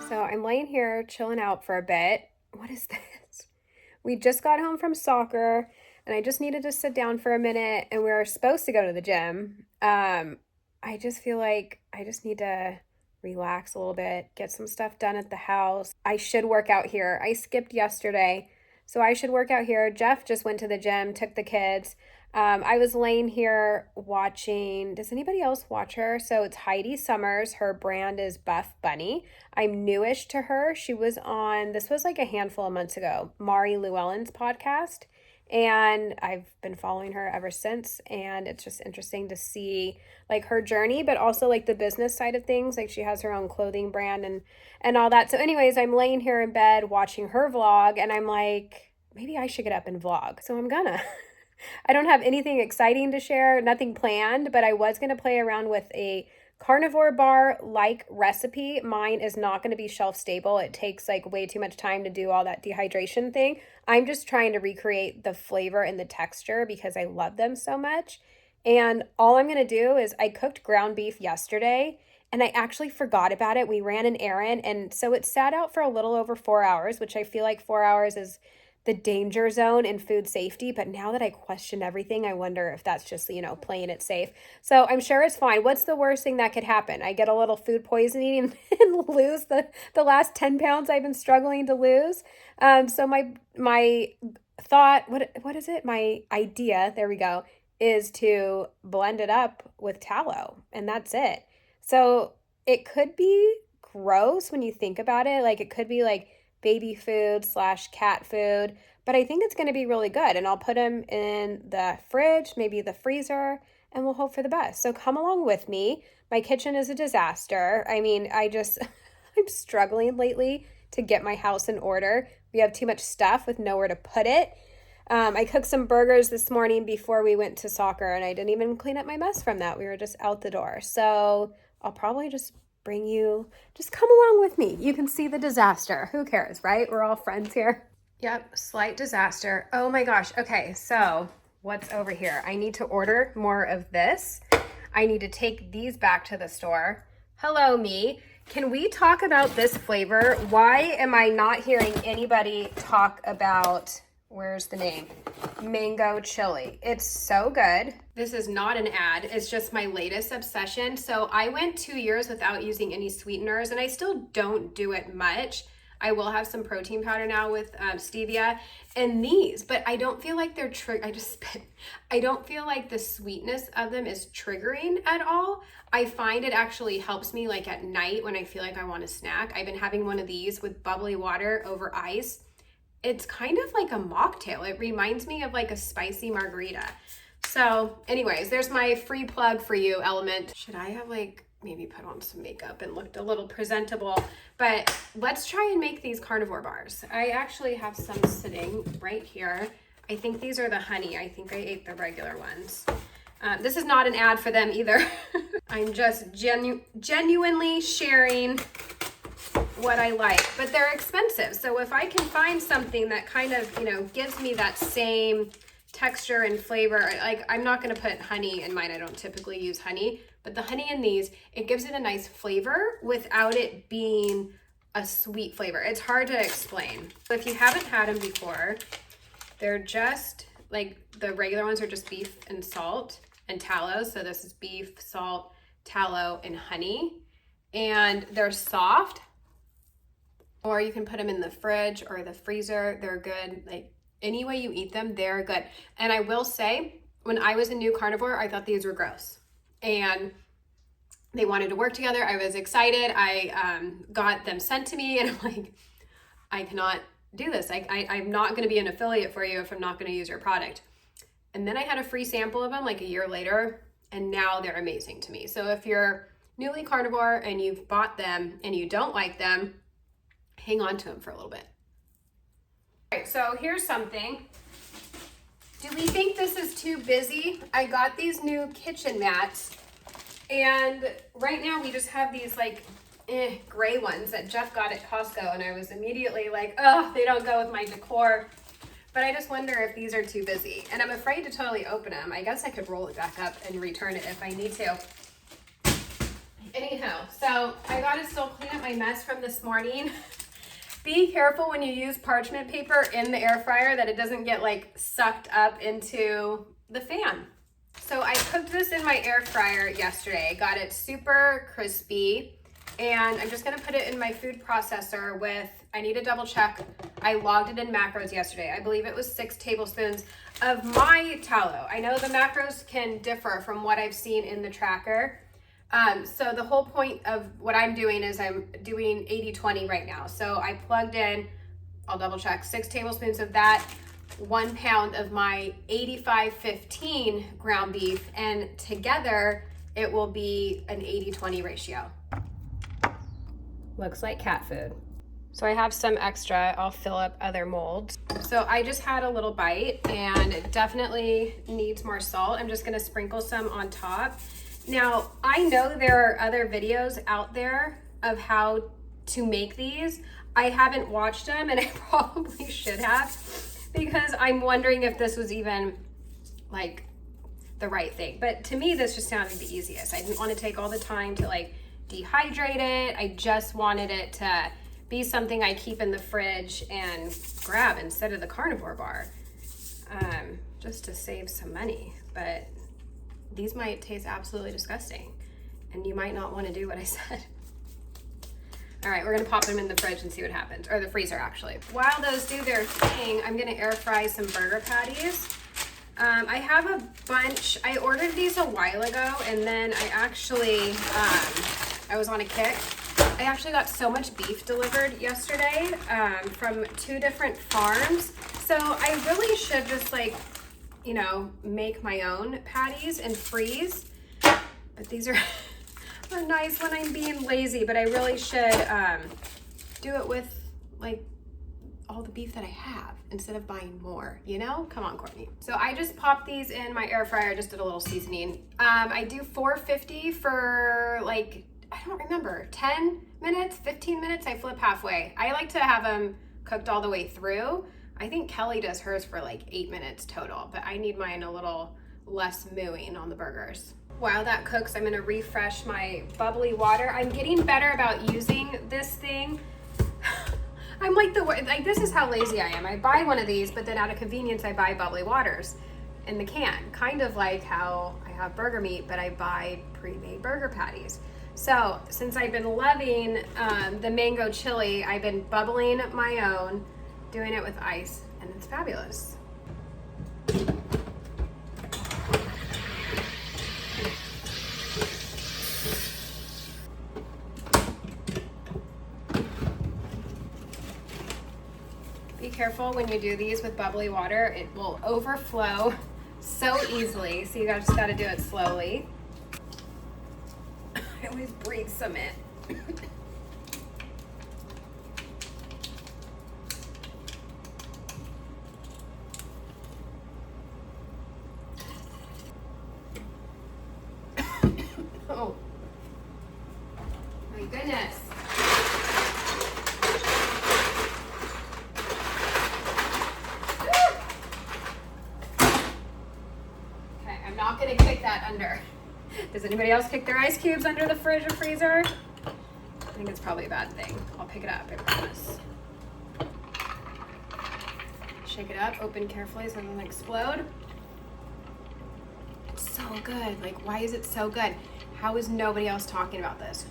So I'm laying here chilling out for a bit. What is this? We just got home from soccer and I just needed to sit down for a minute and we are supposed to go to the gym. I just feel like I just need to relax a little bit, get some stuff done at the house. I should work out here. I skipped yesterday, so I should work out here. Jeff just went to the gym, took the kids. I was laying here watching. Does anybody else watch her? So it's Heidi Summers. Her brand is Buff Bunny. I'm newish to her. She was on, this was like a handful of months ago, Mari Llewellyn's podcast. And I've been following her ever since. And it's just interesting to see like her journey, but also like the business side of things. Like she has her own clothing brand and all that. So anyways, I'm laying here in bed watching her vlog and I'm like, maybe I should get up and vlog. So I'm gonna. I don't have anything exciting to share, nothing planned, but I was going to play around with a carnivore bar like recipe. Mine is not going to be shelf stable. It takes like way too much time to do all that dehydration thing. I'm just trying to recreate the flavor and the texture because I love them so much. And all I'm going to do is I cooked ground beef yesterday and I actually forgot about it. We ran an errand and so it sat out for a little over 4 hours, which I feel like 4 hours is the danger zone in food safety. But now that I question everything, I wonder if that's just, playing it safe. So I'm sure it's fine. What's the worst thing that could happen? I get a little food poisoning and lose the last 10 pounds I've been struggling to lose. So my thought, what is it? My idea, there we go, is to blend it up with tallow and that's it. So it could be gross when you think about it. Like it could be like baby food / cat food, but I think it's going to be really good. And I'll put them in the fridge, maybe the freezer, and we'll hope for the best. So come along with me. My kitchen is a disaster. I mean, I'm struggling lately to get my house in order. We have too much stuff with nowhere to put it. I cooked some burgers this morning before we went to soccer, and I didn't even clean up my mess from that. We were just out the door. So I'll probably just just come along with me. You can see the disaster. Who cares, right? We're all friends here. Yep, slight disaster. Oh my gosh. Okay, so what's over here? I need to order more of this. I need to take these back to the store. Hello, me. Can we talk about this flavor? Why am I not hearing anybody talk about, where's the name? Mango chili. It's so good. This is not an ad. It's just my latest obsession. So I went 2 years without using any sweeteners and I still don't do it much. I will have some protein powder now with stevia and these, but I don't feel like they're I don't feel like the sweetness of them is triggering at all. I find it actually helps me like at night when I feel like I want a snack. I've been having one of these with bubbly water over ice. It's kind of like a mocktail. It reminds me of like a spicy margarita. So anyways, there's my free plug for you, Element. Should I have like maybe put on some makeup and looked a little presentable? But let's try and make these carnivore bars. I actually have some sitting right here. I think these are the honey. I think I ate the regular ones. This is not an ad for them either. I'm just genuinely sharing what I like, but they're expensive. So if I can find something that kind of, gives me that same texture and flavor, like I'm not going to put honey in mine. I don't typically use honey, but the honey in these, it gives it a nice flavor without it being a sweet flavor. It's hard to explain. If you haven't had them before, they're just like the regular ones are just beef and salt and tallow. So this is beef, salt, tallow, and honey. And they're soft. Or you can put them in the fridge or the freezer. They're good. Like any way you eat them, they're good. And I will say, when I was a new carnivore, I thought these were gross. And they wanted to work together. I was excited. I got them sent to me and I'm like, I cannot do this. I'm not going to be an affiliate for you if I'm not going to use your product. And then I had a free sample of them like a year later, and now they're amazing to me. So if you're newly carnivore and you've bought them and you don't like them, hang on to them for a little bit. All right, so here's something. Do we think this is too busy? I got these new kitchen mats, and right now we just have these like gray ones that Jeff got at Costco, and I was immediately like, oh, they don't go with my decor. But I just wonder if these are too busy, and I'm afraid to totally open them. I guess I could roll it back up and return it if I need to. Anyhow, so I gotta still clean up my mess from this morning. Be careful when you use parchment paper in the air fryer that it doesn't get like sucked up into the fan. So I cooked this in my air fryer yesterday, got it super crispy, and I'm just gonna put it in my food processor with, I need to double check, I logged it in macros yesterday. I believe it was 6 tablespoons of my tallow. I know the macros can differ from what I've seen in the tracker. So the whole point of what I'm doing is I'm doing 80-20 right now. So I plugged in, I'll double check, 6 tablespoons of that, 1 pound of my 85-15 ground beef, and together it will be an 80-20 ratio. Looks like cat food. So I have some extra, I'll fill up other molds. So I just had a little bite and it definitely needs more salt. I'm just gonna sprinkle some on top. Now, I know there are other videos out there of how to make these. I haven't watched them, and I probably should have, because I'm wondering if this was even like the right thing. But to me, this just sounded the easiest. I didn't want to take all the time to like dehydrate it. I just wanted it to be something I keep in the fridge and grab instead of the Carnivore bar, just to save some money. But these might taste absolutely disgusting, and you might not want to do what I said. All right, we're gonna pop them in the fridge and see what happens, or the freezer actually. While those do their thing, I'm gonna air fry some burger patties. I have a bunch. I ordered these a while ago, and then I actually, I was on a kick. I actually got so much beef delivered yesterday from 2 different farms. So I really should just like, you know, make my own patties and freeze. But these are nice when I'm being lazy, but I really should do it with like all the beef that I have instead of buying more, you know? Come on, Courtney. So I just popped these in my air fryer, just did a little seasoning. I do 450 for like, I don't remember, 10 minutes, 15 minutes, I flip halfway. I like to have them cooked all the way through. I think Kelly does hers for like 8 minutes total, but I need mine a little less mooing on the burgers. While that cooks, I'm gonna refresh my bubbly water. I'm getting better about using this thing. I'm like this is how lazy I am. I buy one of these, but then out of convenience, I buy bubbly waters in the can. Kind of like how I have burger meat, but I buy pre-made burger patties. So since I've been loving the mango chili, I've been bubbling my own, doing it with ice, and it's fabulous. Be careful when you do these with bubbly water. It will overflow so easily, so you just gotta do it slowly. I always breathe some in. Oh, my goodness. Okay, I'm not gonna kick that under. Does anybody else kick their ice cubes under the fridge or freezer? I think it's probably a bad thing. I'll pick it up, I promise. Shake it up, open carefully so it doesn't explode. It's so good. Like, why is it so good? How is nobody else talking about this?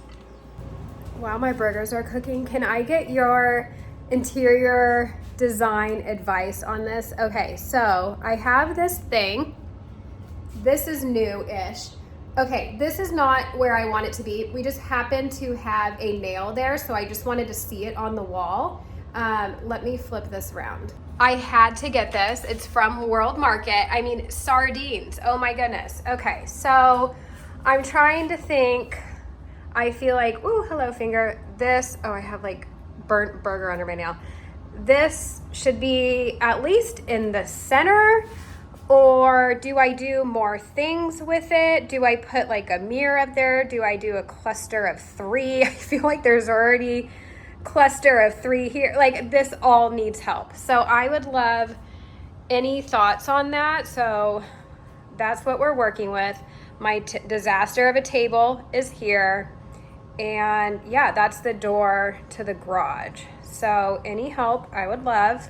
While my burgers are cooking, can I get your interior design advice on this? Okay, so I have this thing. This is new-ish. Okay, this is not where I want it to be. We just happen to have a nail there, so I just wanted to see it on the wall. Let me flip this around. I had to get this. It's from World Market. I mean, sardines. Oh my goodness. Okay, so I'm trying to think. I feel like, ooh, hello finger. This, oh, I have like burnt burger under my nail. This should be at least in the center Or do I do more things with it? Do I put like a mirror up there? Do I do a cluster of 3? I feel like there's already cluster of 3 here. Like, this all needs help. So I would love any thoughts on that. So that's what we're working with. My disaster of a table is here. And yeah, that's the door to the garage. So any help I would love.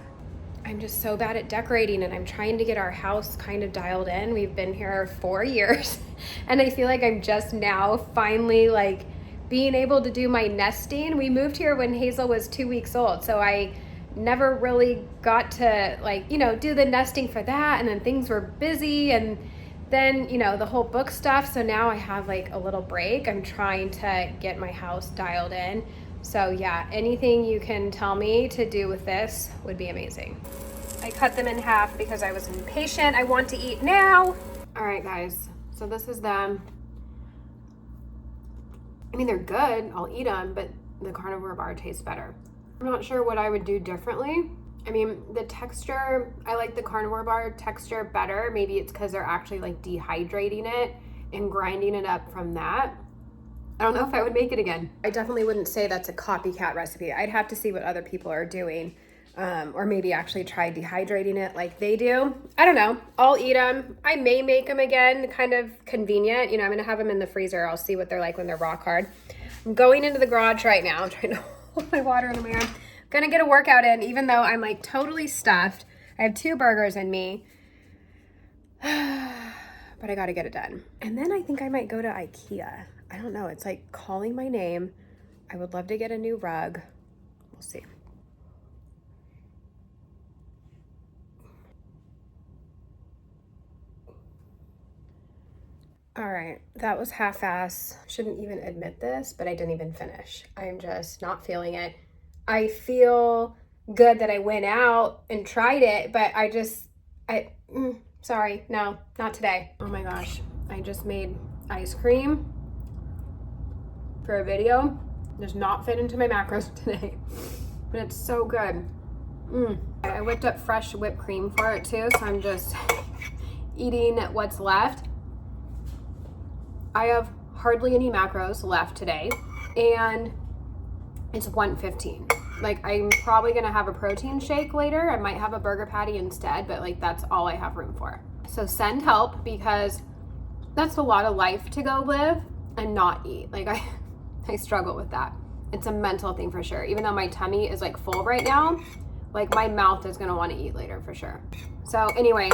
I'm just so bad at decorating, and I'm trying to get our house kind of dialed in. We've been here 4 years and I feel like I'm just now finally like being able to do my nesting. We moved here when Hazel was 2 weeks old, so I never really got to like, do the nesting for that, and then things were busy, and then, the whole book stuff. So now I have like a little break. I'm trying to get my house dialed in. So yeah, anything you can tell me to do with this would be amazing. I cut them in half because I was impatient. I want to eat now. All right, guys. So this is them. I mean, they're good. I'll eat them, but the carnivore bar tastes better. I'm not sure what I would do differently. I mean, the texture, I like the carnivore bar texture better. Maybe it's because they're actually like dehydrating it and grinding it up from that. I don't know if I would make it again. I definitely wouldn't say that's a copycat recipe. I'd have to see what other people are doing, or maybe actually try dehydrating it like they do. I don't know. I'll eat them. I may make them again, kind of convenient. I'm gonna have them in the freezer. I'll see what they're like when they're rock hard. I'm going into the garage right now. I'm trying to hold my water in my arm. Gonna get a workout in, even though I'm like totally stuffed. I have 2 burgers in me. But I gotta get it done. And then I think I might go to IKEA. I don't know. It's like calling my name. I would love to get a new rug. We'll see. All right, that was half-ass. Shouldn't even admit this, but I didn't even finish. I'm just not feeling it. I feel good that I went out and tried it, but sorry, no, not today. Oh my gosh, I just made ice cream for a video. Does not fit into my macros today, but it's so good. I whipped up fresh whipped cream for it too, so I'm just eating what's left. I have hardly any macros left today, and it's 1:15. Like, I'm probably gonna have a protein shake later. I might have a burger patty instead, but like that's all I have room for. So send help, because that's a lot of life to go live and not eat. Like I struggle with that. It's a mental thing for sure. Even though my tummy is like full right now, like my mouth is gonna want to eat later for sure. So anyways,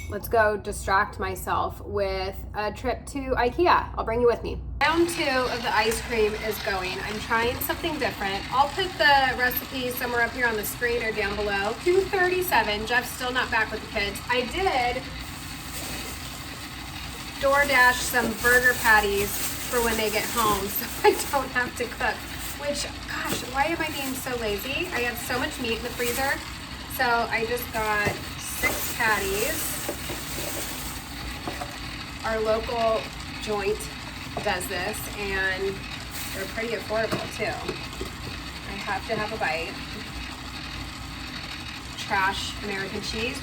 let's go distract myself with a trip to IKEA. I'll bring you with me. Round 2 of the ice cream is going. I'm trying something different. I'll put the recipe somewhere up here on the screen or down below. 2:37, Jeff's still not back with the kids. I did DoorDash some burger patties for when they get home, so I don't have to cook. Which, gosh, why am I being so lazy? I have so much meat in the freezer. So I just got 6 patties. Our local joint does this, and they're pretty affordable too. I have to have a bite. Trash American cheese.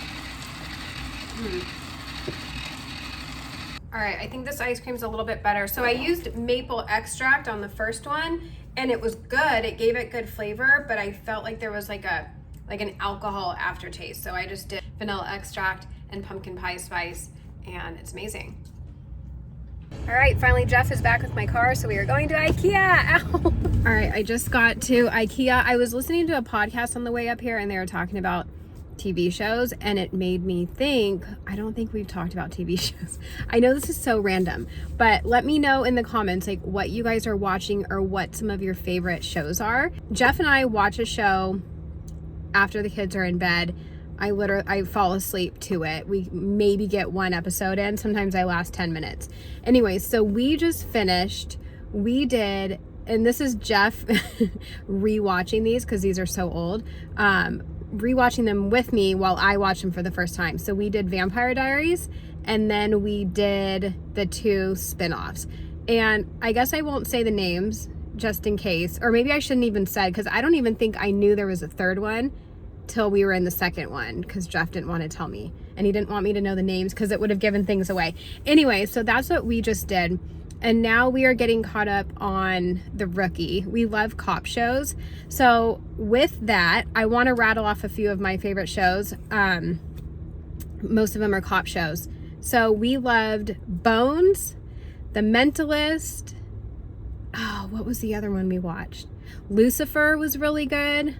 All right, I think this ice cream's a little bit better. So I used maple extract on the first one, and it was good. It gave it good flavor, but I felt like there was like an alcohol aftertaste. So I just did vanilla extract and pumpkin pie spice, and it's amazing. All right, finally Jeff is back with my car, so we are going to IKEA. Ow. All right, I just got to IKEA. I was listening to a podcast on the way up here, and they were talking about TV shows, and it made me think, I don't think we've talked about TV shows. I know this is so random, but let me know in the comments like what you guys are watching or what some of your favorite shows are. Jeff and I watch a show after the kids are in bed. I fall asleep to it. We maybe get 1 episode in. Sometimes I last 10 minutes. Anyways, so we just finished. We did, and this is Jeff rewatching these because these are so old. Rewatching them with me while I watch them for the first time. So we did Vampire Diaries, and then we did the 2 spin-offs. And I guess I won't say the names just in case, or maybe I shouldn't even say, because I don't even think I knew there was a 3rd one till we were in the second one because Jeff didn't want to tell me, and he didn't want me to know the names because it would have given things away. Anyway, so that's what we just did. And now we are getting caught up on The Rookie. We love cop shows. So with that, I want to rattle off a few of my favorite shows. Most of them are cop shows. So we loved Bones, The Mentalist. Oh, what was the other one we watched? Lucifer was really good.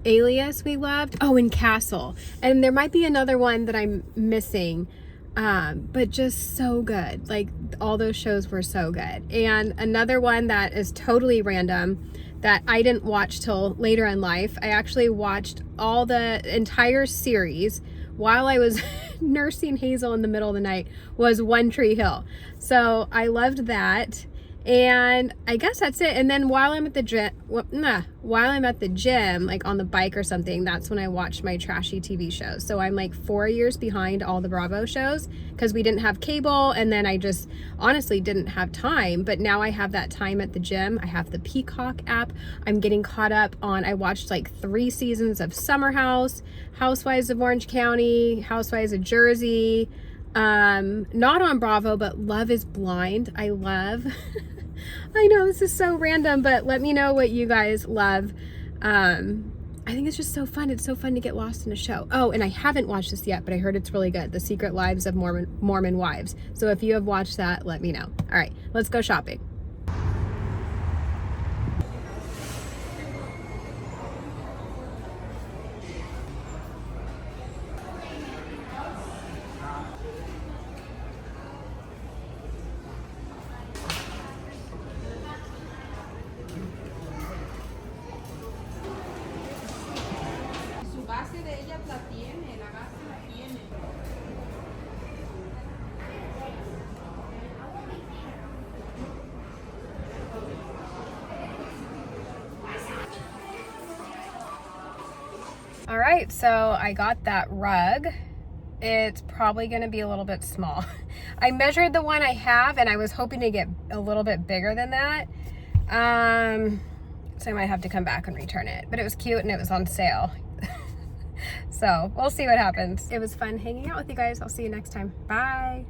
Alias we loved. Oh, and Castle. And there might be another one that I'm missing. But just so good. Like, all those shows were so good. And another one that is totally random that I didn't watch till later in life, I actually watched all the entire series while I was nursing Hazel in the middle of the night, was One Tree Hill. So I loved that. And I guess that's it. And then while I'm at the gym, like on the bike or something, that's when I watched my trashy TV shows. So I'm like 4 years behind all the Bravo shows because we didn't have cable, and then I just honestly didn't have time. But now I have that time at the gym. I have the Peacock app. I'm getting caught up on, I watched like 3 seasons of Summer House, Housewives of Orange County, Housewives of Jersey, not on Bravo, but Love is Blind. I love I know this is so random, but let me know what you guys love. I think it's just so fun. It's so fun to get lost in a show. Oh, and I haven't watched this yet, but I heard it's really good. The Secret Lives of Mormon Wives. So if you have watched that, let me know. All right, let's go shopping. All right, so I got that rug. It's probably gonna be a little bit small. I measured the one I have, and I was hoping to get a little bit bigger than that. So I might have to come back and return it, but it was cute and it was on sale. So we'll see what happens. It was fun hanging out with you guys. I'll see you next time. Bye.